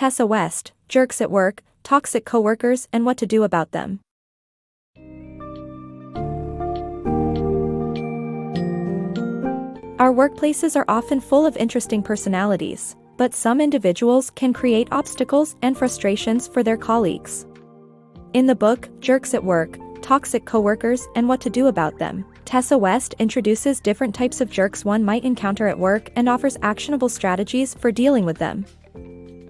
Tessa West, Jerks at Work, Toxic Coworkers and What to Do About Them. Our workplaces are often full of interesting personalities, but some individuals can create obstacles and frustrations for their colleagues. In the book, Jerks at Work, Toxic Coworkers and What to Do About Them, Tessa West introduces different types of jerks one might encounter at work and offers actionable strategies for dealing with them.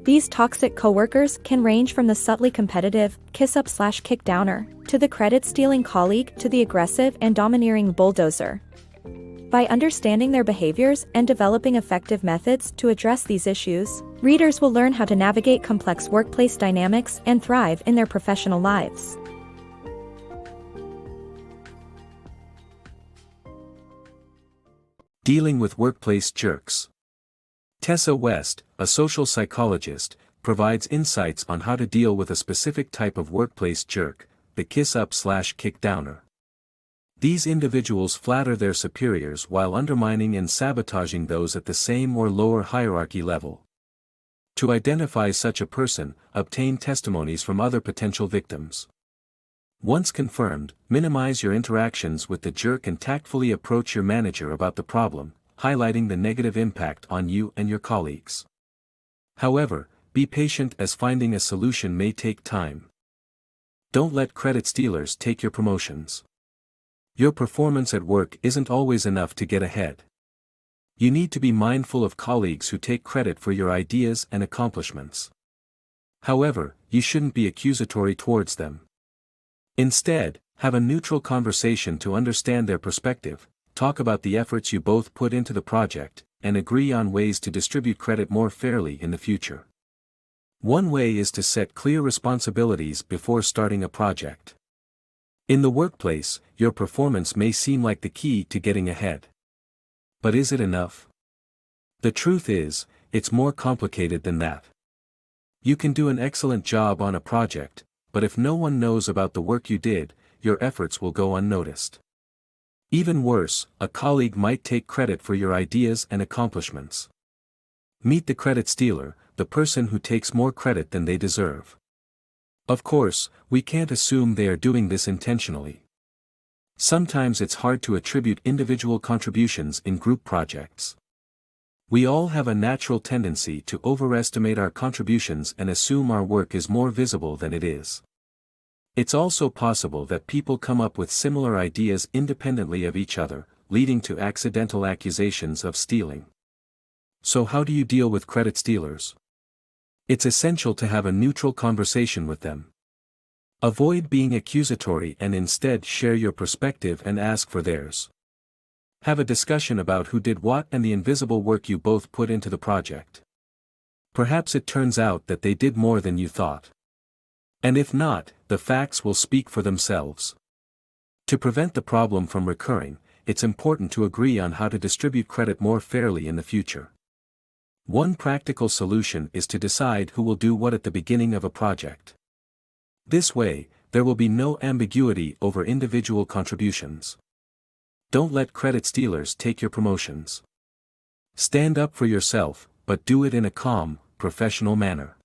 These toxic coworkers can range from the subtly competitive, kiss-up/kick-downer, to the credit-stealing colleague to the aggressive and domineering bulldozer. By understanding their behaviors and developing effective methods to address these issues, readers will learn how to navigate complex workplace dynamics and thrive in their professional lives. Dealing with workplace jerks. Tessa West, a social psychologist, provides insights on how to deal with a specific type of workplace jerk, the kiss-up/kick-downer. These individuals flatter their superiors while undermining and sabotaging those at the same or lower hierarchy level. To identify such a person, obtain testimonies from other potential victims. Once confirmed, minimize your interactions with the jerk and tactfully approach your manager about the problem, highlighting the negative impact on you and your colleagues. However, be patient as finding a solution may take time. Don't let credit stealers take your promotions. Your performance at work isn't always enough to get ahead. You need to be mindful of colleagues who take credit for your ideas and accomplishments. However, you shouldn't be accusatory towards them. Instead, have a neutral conversation to understand their perspective, talk about the efforts you both put into the project, and agree on ways to distribute credit more fairly in the future. One way is to set clear responsibilities before starting a project. In the workplace, your performance may seem like the key to getting ahead. But is it enough? The truth is, it's more complicated than that. You can do an excellent job on a project, but if no one knows about the work you did, your efforts will go unnoticed. Even worse, a colleague might take credit for your ideas and accomplishments. Meet the credit stealer, the person who takes more credit than they deserve. Of course, we can't assume they are doing this intentionally. Sometimes it's hard to attribute individual contributions in group projects. We all have a natural tendency to overestimate our contributions and assume our work is more visible than it is. It's also possible that people come up with similar ideas independently of each other, leading to accidental accusations of stealing. So how do you deal with credit stealers? It's essential to have a neutral conversation with them. Avoid being accusatory and instead share your perspective and ask for theirs. Have a discussion about who did what and the invisible work you both put into the project. Perhaps it turns out that they did more than you thought. And if not, the facts will speak for themselves. To prevent the problem from recurring, it's important to agree on how to distribute credit more fairly in the future. One practical solution is to decide who will do what at the beginning of a project. This way, there will be no ambiguity over individual contributions. Don't let credit stealers take your promotions. Stand up for yourself, but do it in a calm, professional manner.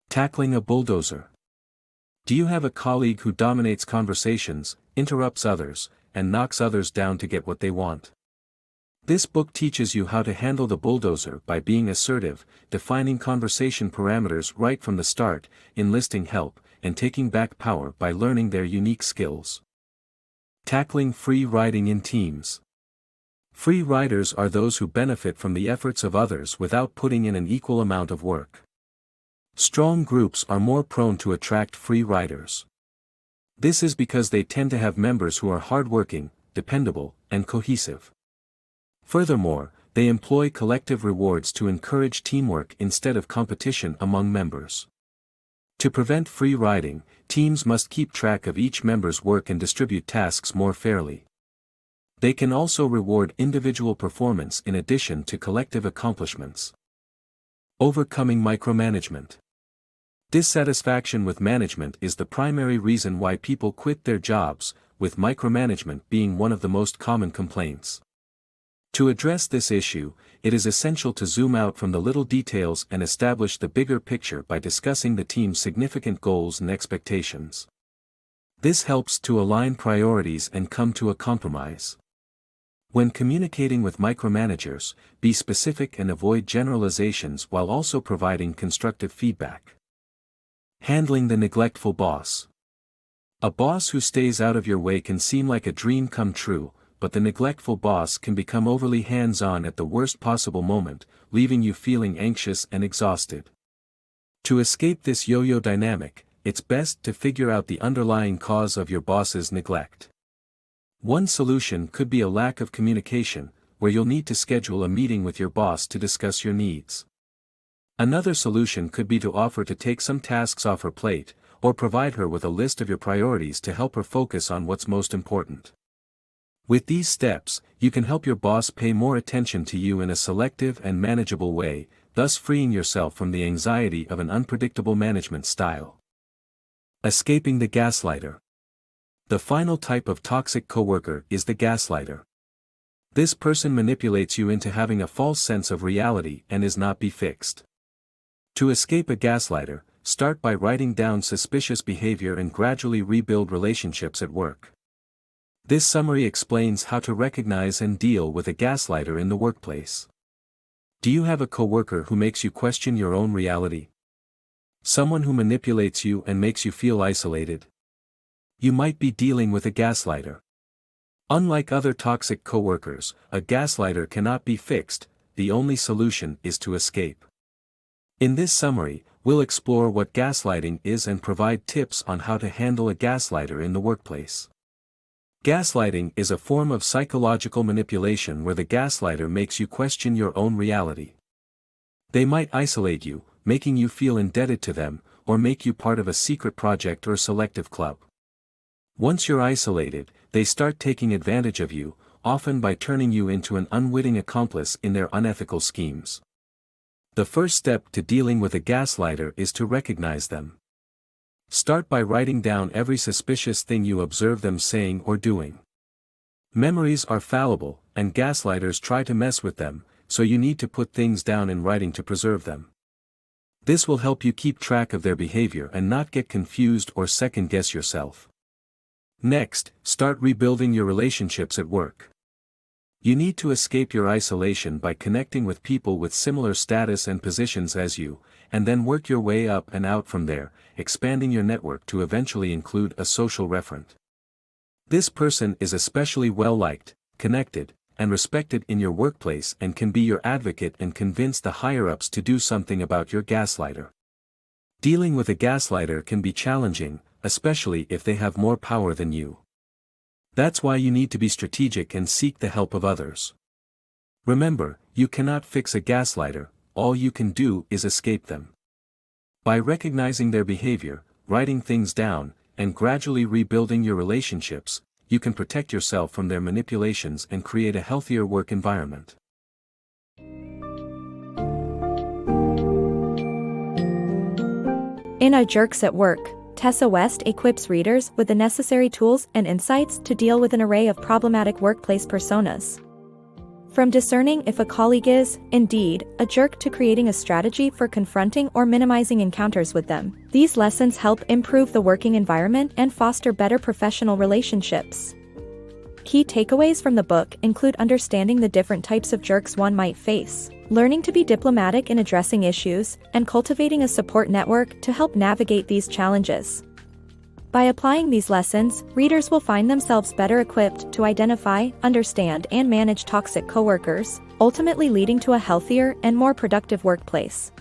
Tackling a bulldozer. Do you have a colleague who dominates conversations, interrupts others, and knocks others down to get what they want? This book teaches you how to handle the bulldozer by being assertive, defining conversation parameters right from the start, enlisting help, and taking back power by learning their unique skills. Tackling free riding in teams. Free riders are those who benefit from the efforts of others without putting in an equal amount of work. Strong groups are more prone to attract free riders. This is because they tend to have members who are hardworking, dependable, and cohesive. Furthermore, they employ collective rewards to encourage teamwork instead of competition among members. To prevent free riding, teams must keep track of each member's work and distribute tasks more fairly. They can also reward individual performance in addition to collective accomplishments. Overcoming micromanagement. Dissatisfaction with management is the primary reason why people quit their jobs, with micromanagement being one of the most common complaints. To address this issue, it is essential to zoom out from the little details and establish the bigger picture by discussing the team's significant goals and expectations. This helps to align priorities and come to a compromise. When communicating with micromanagers, be specific and avoid generalizations while also providing constructive feedback. Handling the neglectful boss. A boss who stays out of your way can seem like a dream come true, but the neglectful boss can become overly hands-on at the worst possible moment, leaving you feeling anxious and exhausted. To escape this yo-yo dynamic, it's best to figure out the underlying cause of your boss's neglect. One solution could be a lack of communication, where you'll need to schedule a meeting with your boss to discuss your needs. Another solution could be to offer to take some tasks off her plate, or provide her with a list of your priorities to help her focus on what's most important. With these steps, you can help your boss pay more attention to you in a selective and manageable way, thus freeing yourself from the anxiety of an unpredictable management style. Escaping the gaslighter. The final type of toxic coworker is the gaslighter. This person manipulates you into having a false sense of reality and is not be fixed. To escape a gaslighter, start by writing down suspicious behavior and gradually rebuild relationships at work. This summary explains how to recognize and deal with a gaslighter in the workplace. Do you have a coworker who makes you question your own reality? Someone who manipulates you and makes you feel isolated? You might be dealing with a gaslighter. Unlike other toxic coworkers, a gaslighter cannot be fixed, the only solution is to escape. In this summary, we'll explore what gaslighting is and provide tips on how to handle a gaslighter in the workplace. Gaslighting is a form of psychological manipulation where the gaslighter makes you question your own reality. They might isolate you, making you feel indebted to them, or make you part of a secret project or selective club. Once you're isolated, they start taking advantage of you, often by turning you into an unwitting accomplice in their unethical schemes. The first step to dealing with a gaslighter is to recognize them. Start by writing down every suspicious thing you observe them saying or doing. Memories are fallible, and gaslighters try to mess with them, so you need to put things down in writing to preserve them. This will help you keep track of their behavior and not get confused or second-guess yourself. Next, start rebuilding your relationships at work. You need to escape your isolation by connecting with people with similar status and positions as you, and then work your way up and out from there, expanding your network to eventually include a social referent. This person is especially well-liked, connected, and respected in your workplace and can be your advocate and convince the higher-ups to do something about your gaslighter. Dealing with a gaslighter can be challenging, especially if they have more power than you. That's why you need to be strategic and seek the help of others. Remember, you cannot fix a gaslighter, all you can do is escape them. By recognizing their behavior, writing things down, and gradually rebuilding your relationships, you can protect yourself from their manipulations and create a healthier work environment. In Jerks at Work, Tessa West equips readers with the necessary tools and insights to deal with an array of problematic workplace personas. From discerning if a colleague is, indeed, a jerk to creating a strategy for confronting or minimizing encounters with them, these lessons help improve the working environment and foster better professional relationships. Key takeaways from the book include understanding the different types of jerks one might face, learning to be diplomatic in addressing issues, and cultivating a support network to help navigate these challenges. By applying these lessons, readers will find themselves better equipped to identify, understand, and manage toxic coworkers, ultimately leading to a healthier and more productive workplace.